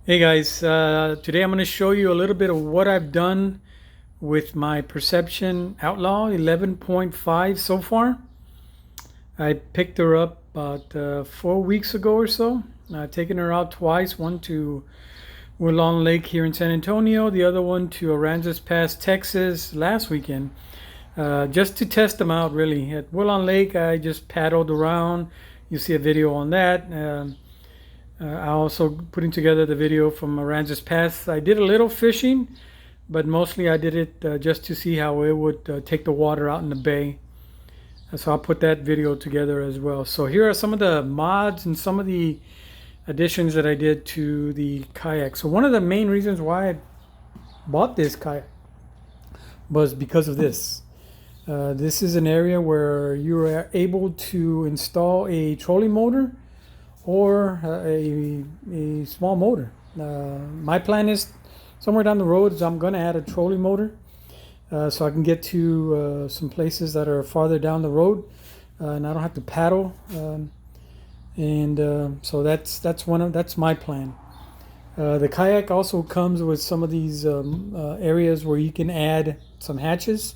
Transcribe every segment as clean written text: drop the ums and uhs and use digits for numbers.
Hey guys, today I'm going to show you a little bit of what I've done with my Perception Outlaw 11.5 so far. I picked her up about 4 weeks ago or so. I've taken her out twice, one to Woodlawn Lake here in San Antonio, the other one to Aransas Pass, Texas last weekend, just to test them out really. At Woodlawn Lake, I just paddled around. You see a video on that. I also putting together the video from Aransas Pass. I did a little fishing, but mostly I did it just to see how it would take the water out in the bay. So I'll put that video together as well. So here are some of the mods and some of the additions that I did to the kayak. So one of the main reasons why I bought this kayak was because of this. This is an area where you are able to install a trolling motor or a small motor. My plan is somewhere down the road is I'm going to add a trolley motor so I can get to some places that are farther down the road and I don't have to paddle. So that's my plan. The kayak also comes with some of these areas where you can add some hatches.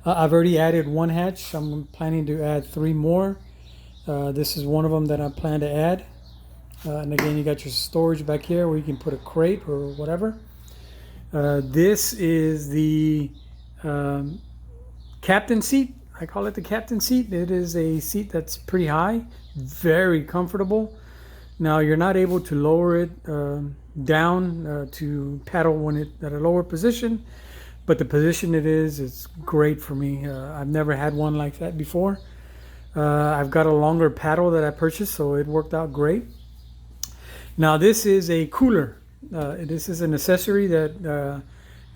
I've already added one hatch. I'm planning to add 3 more. This is one of them that I plan to add. And again, you got your storage back here where you can put a crate or whatever. This is the captain seat. I call it the captain seat. It is a seat that's pretty high, very comfortable. Now you're not able to lower it down to paddle when it at a lower position, but the position it is, it's great for me. I've never had one like that before. I've got a longer paddle that I purchased, so it worked out great. Now this is a cooler. This is an accessory that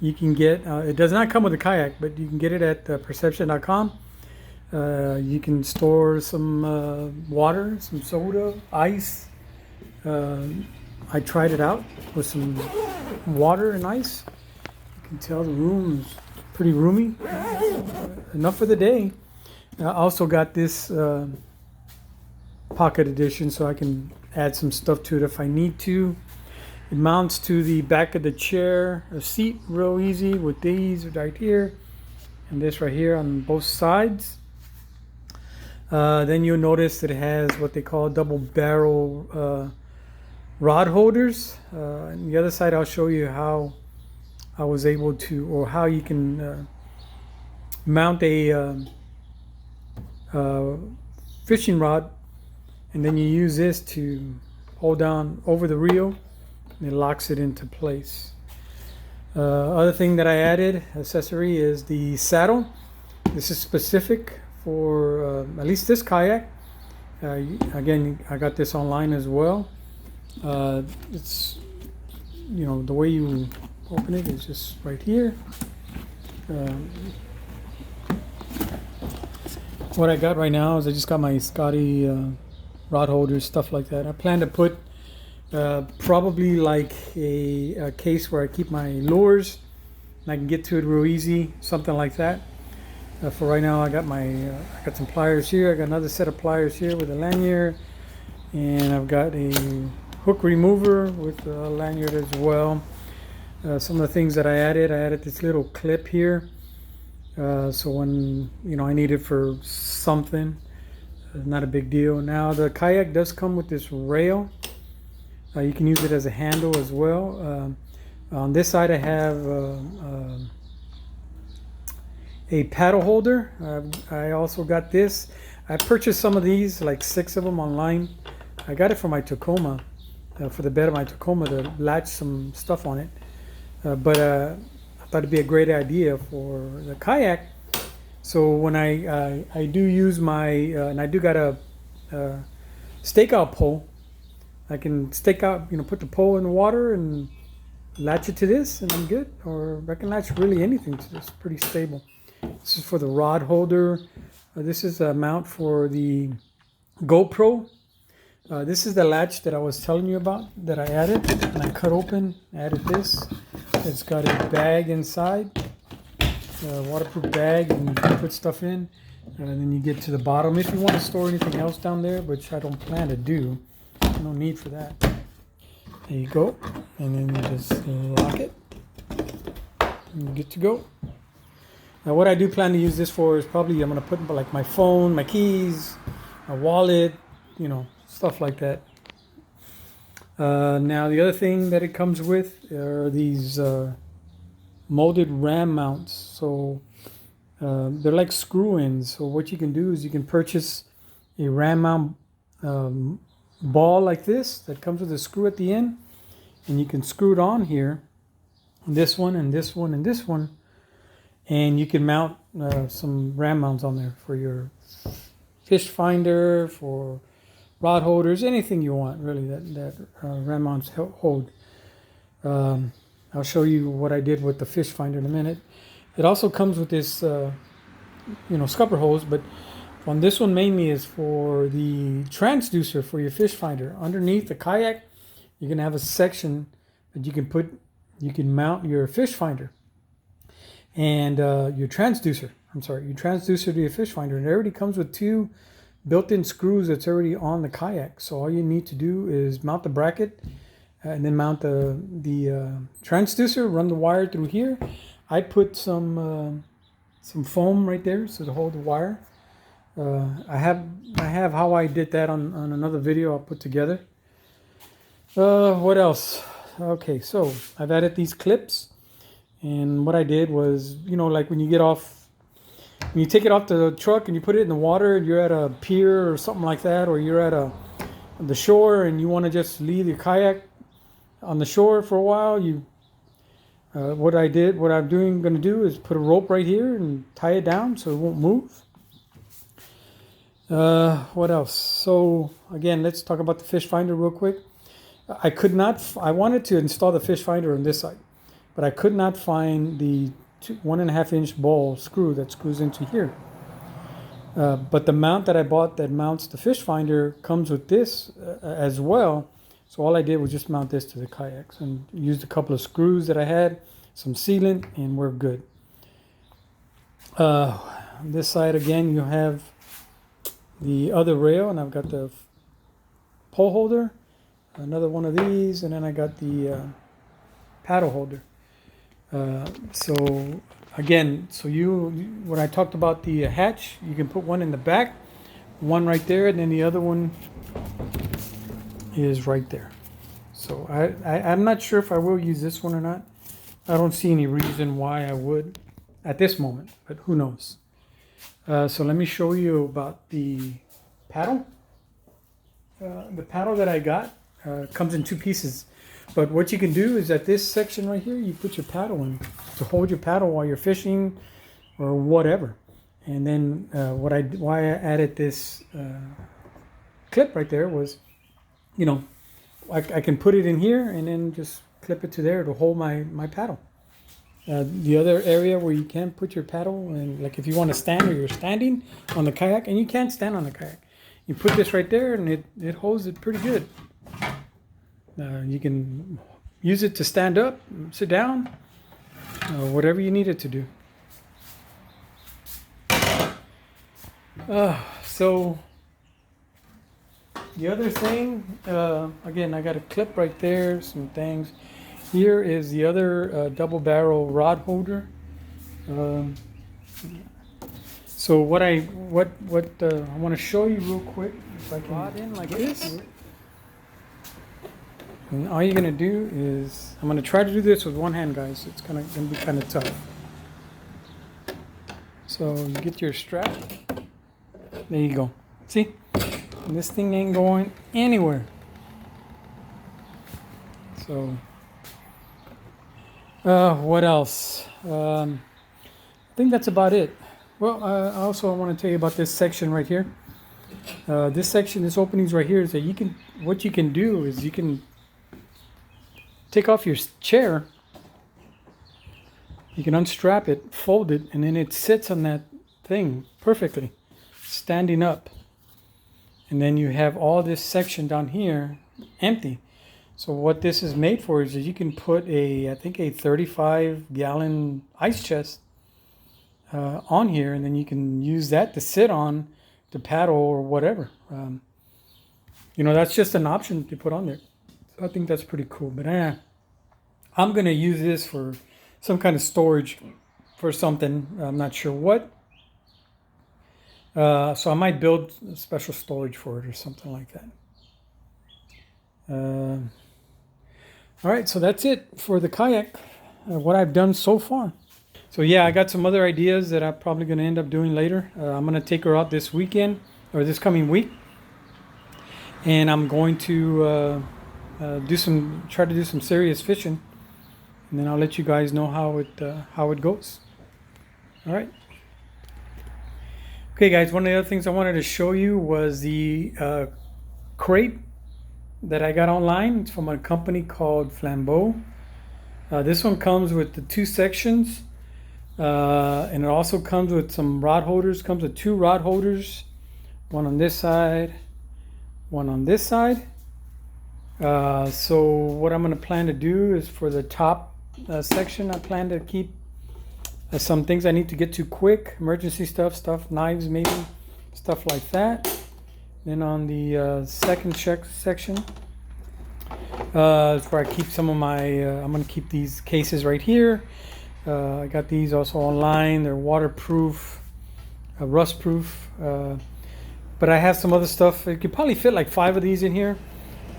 you can get. It does not come with a kayak, but you can get it at perception.com. You can store some water, some soda, ice. I tried it out with some water and ice. You can tell the room is pretty roomy. Enough for the day. I also got this pocket edition so I can add some stuff to it if I need to. It mounts to the back of the chair, a seat, real easy with these right here and this right here on both sides. Then you'll notice that it has what they call double barrel rod holders. On the other side, I'll show you how I was able to, or how you can mount a fishing rod, and then you use this to hold down over the reel and it locks it into place. Other thing that I added accessory is the saddle. This is specific for at least this kayak. Again, I got this online as well. It's, you know, the way you open it is just right here. What I got right now is I just got my Scotty rod holders, stuff like that. I plan to put probably like a case where I keep my lures and I can get to it real easy, something like that. For right now, I got some pliers here. I got another set of pliers here with a lanyard, and I've got a hook remover with a lanyard as well. Some of the things that I added this little clip here. So when I need it for something, not a big deal. Now the kayak does come with this rail. You can use it as a handle as well. On this side I have a paddle holder. I also got this. I purchased some of these, like 6 of them online. I got it for my Tacoma, for the bed of my Tacoma, to latch some stuff on it. But I thought it'd be a great idea for the kayak. So when I do use my and I do got a stakeout pole, I can stake out, put the pole in the water and latch it to this, and I'm good. Or I can latch really anything to this. Pretty stable. This is for the rod holder. This is a mount for the GoPro. This is the latch that I was telling you about that I added, and I cut open, added this. It's got a bag inside, a waterproof bag, and you can put stuff in, and then you get to the bottom. If you want to store anything else down there, which I don't plan to do, no need for that. There you go. And then you just lock it. And you're good to go. Now what I do plan to use this for is probably I'm going to put like my phone, my keys, my wallet, you know, stuff like that. Now the other thing that it comes with are these molded ram mounts. So they're like screw-ins. So what you can do is you can purchase a ram mount ball like this that comes with a screw at the end, and you can screw it on here, this one and this one and this one, and you can mount some ram mounts on there for your fish finder, for rod holders, anything you want really that ram mounts hold. I'll show you what I did with the fish finder in a minute. It also comes with this scupper hose, but on this one mainly is for the transducer for your fish finder. Underneath the kayak, you're gonna have a section that you can mount your fish finder and your transducer. Your transducer to your fish finder. And it already comes with 2 built-in screws that's already on the kayak. So all you need to do is mount the bracket and then mount the transducer. Run the wire through here. I put some foam right there so to hold the wire. I have how I did that on another video I'll put together. What else? Okay, so I've added these clips, and what I did was, like when you take it off the truck and you put it in the water, and you're at a pier or something like that, or you're at the shore and you want to just leave your kayak on the shore for a while, what I'm going to do is put a rope right here and tie it down so it won't move. What else? So again, let's talk about the fish finder real quick. I wanted to install the fish finder on this side, but I could not find the 1.5 inch ball screw that screws into here. But the mount that I bought that mounts the fish finder comes with this as well. So all I did was just mount this to the kayaks and used a couple of screws that I had, some sealant, and we're good. On this side again, you have the other rail, and I've got the pole holder, another one of these, and then I got the paddle holder. So again, when I talked about the hatch, you can put one in the back, one right there, and then the other one is right there. So I'm not sure if I will use this one or not. I don't see any reason why I would at this moment, but who knows. So let me show you about the paddle. The paddle that I got comes in 2 pieces. But what you can do is at this section right here, you put your paddle in to hold your paddle while you're fishing or whatever. And then why I added this clip right there was, I can put it in here and then just clip it to there to hold my paddle. The other area where you can put your paddle, and like if you want to stand or you're standing on the kayak, and you can't stand on the kayak, you put this right there and it holds it pretty good. You can use it to stand up, sit down, whatever you need it to do. So the other thing, again, I got a clip right there, some things. Here is the other double barrel rod holder. So what I want to show you real quick, if I can rod in like this. And all you're gonna do is, I'm gonna try to do this with one hand, guys. It's gonna be kind of tough. So you get your strap. There you go. See, and this thing ain't going anywhere. So. What else? I think that's about it. Well, also I want to tell you about this section right here. This openings right here is that what you can do is you can take off your chair, you can unstrap it, fold it, and then it sits on that thing perfectly, standing up. And then you have all this section down here empty. So what this is made for is that you can put I think a 35-gallon ice chest on here, and then you can use that to sit on, to paddle or whatever. That's just an option to put on there. I think that's pretty cool. But I'm gonna use this for some kind of storage for something. I'm not sure what. So I might build a special storage for it or something like that. All right, so that's it for the kayak, what I've done so far. So yeah, I got some other ideas that I'm probably going to end up doing later. I'm going to take her out this weekend or this coming week, and I'm going to try to do some serious fishing, and then I'll let you guys know how it goes. All right. Okay, guys. One of the other things I wanted to show you was the crate that I got online. It's from a company called Flagpole. This one comes with the 2 sections, and it also comes with some rod holders. Comes with 2 rod holders, one on this side, one on this side. So what I'm going to plan to do is for the top section, I plan to keep some things I need to get to quick, emergency stuff, knives maybe, stuff like that. Then on the second section is where I keep some of my, I'm going to keep these cases right here. I got these also online. They're waterproof, rust proof. But I have some other stuff. You could probably fit like 5 of these in here.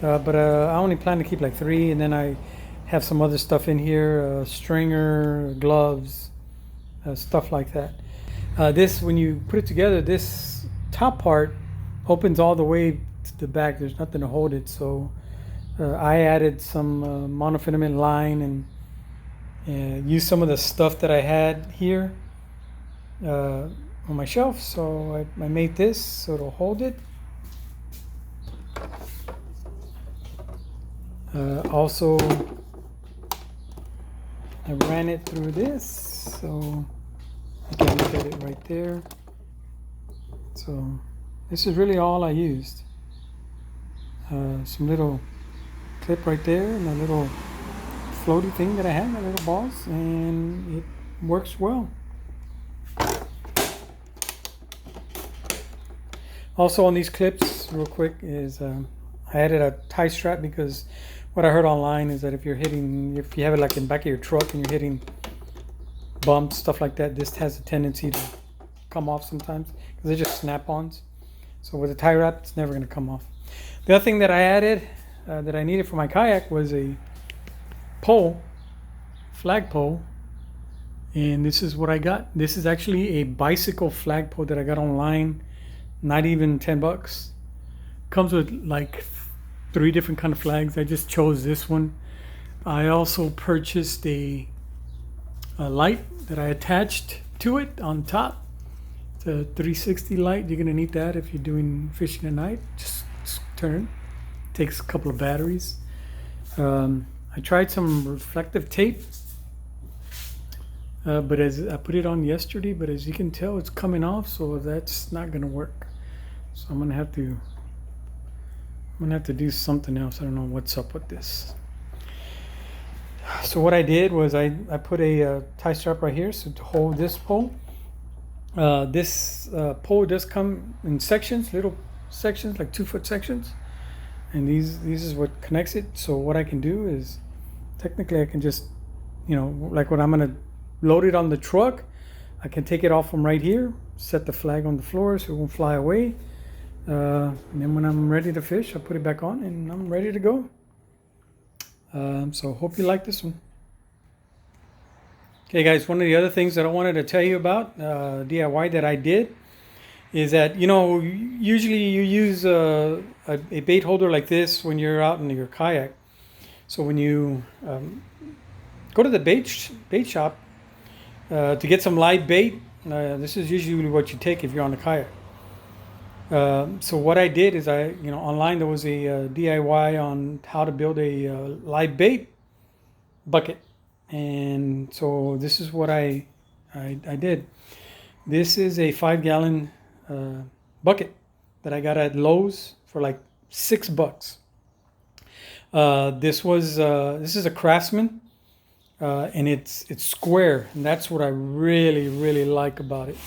But I only plan to keep like 3. And then I have some other stuff in here, stringer, gloves, stuff like that. This, when you put it together, this top part opens all the way to the back. There's nothing to hold it, so I added some monofilament line and used some of the stuff that I had here on my shelf. So I made this so it'll hold it. Also, I ran it through this, so you can look at it right there. So this is really all I used. Some little clip right there and a little floaty thing that I had, a little balls, and it works well. Also on these clips, real quick, is I added a tie strap because what I heard online is that if you have it like in the back of your truck and you're hitting bumps, stuff like that, this has a tendency to come off sometimes because they're just snap-ons. So with a tie wrap, it's never going to come off. The other thing that I added that I needed for my kayak was a flagpole, and this is what I got. This is actually a bicycle flagpole that I got online, not even $10. Comes with like 3 different kind of flags. I just chose this one. I also purchased a light that I attached to it on top. It's a 360 light. You're gonna need that if you're doing fishing at night. Just turn. Takes a couple of batteries. I tried some reflective tape, but as I put it on yesterday, but as you can tell, it's coming off, so that's not gonna work. So I'm gonna have to do something else. I don't know what's up with this. So what I did was I put a tie strap right here so to hold this pole. This pole does come in sections, little sections, like 2-foot sections, and these is what connects it. So what I can do is technically I can just, like when I'm gonna load it on the truck, I can take it off from right here, set the flag on the floor so it won't fly away. And then when I'm ready to fish, I put it back on and I'm ready to go. So hope you like this one. Okay guys, one of the other things that I wanted to tell you about, DIY that I did, is that, usually you use a bait holder like this when you're out in your kayak. So when you go to the bait shop to get some live bait, this is usually what you take if you're on a kayak. So what I did is online there was a DIY on how to build a live bait bucket, and so this is what I did. This is a 5-gallon bucket that I got at Lowe's for like $6. This is a Craftsman, and it's square, and that's what I really like about it.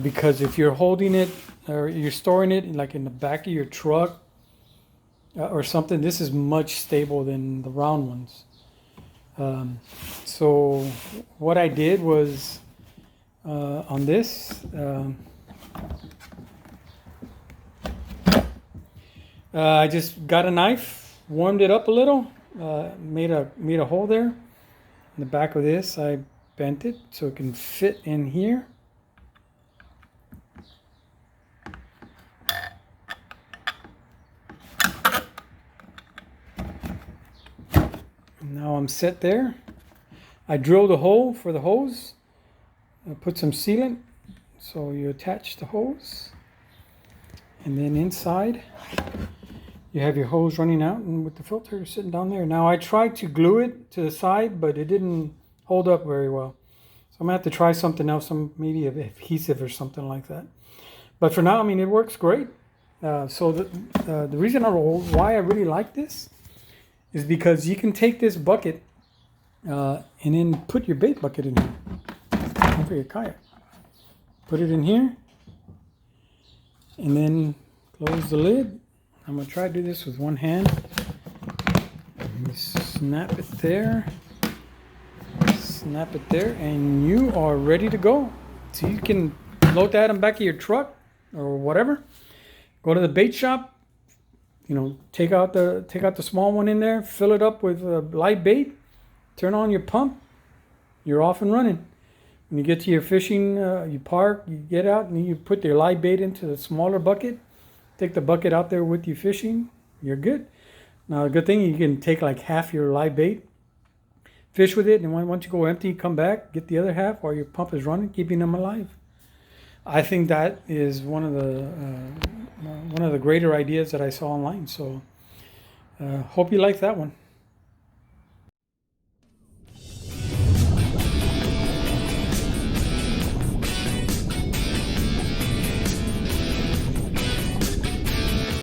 Because if you're holding it or you're storing it like in the back of your truck, or something. This is much stable than the round ones. So what I did was on this, I just got a knife, warmed it up a little, made a hole there. In the back of this, I bent it so it can fit in here. Now I'm set there. I drilled a hole for the hose. I put some sealant, so you attach the hose, and then inside you have your hose running out and with the filter sitting down there. Now I tried to glue it to the side, but it didn't hold up very well. So I'm gonna have to try something else, maybe adhesive or something like that. But for now, I mean, it works great. So the reason why I really like this is because you can take this bucket and then put your bait bucket in here for your kayak. Put it in here and then close the lid. I'm gonna try to do this with one hand. Snap it there. Snap it there, and you are ready to go. So you can load that in the back of your truck or whatever. Go to the bait shop. You know, take out the small one in there, fill it up with light bait, turn on your pump, you're off and running. When you get to your fishing, you park, you get out, and you put your light bait into the smaller bucket. Take the bucket out there with you fishing, you're good. Now, the good thing, you can take like half your live bait, fish with it, and once you go empty, come back, get the other half while your pump is running, keeping them alive. I think that is one of the greater ideas that I saw online. So, hope you like that one.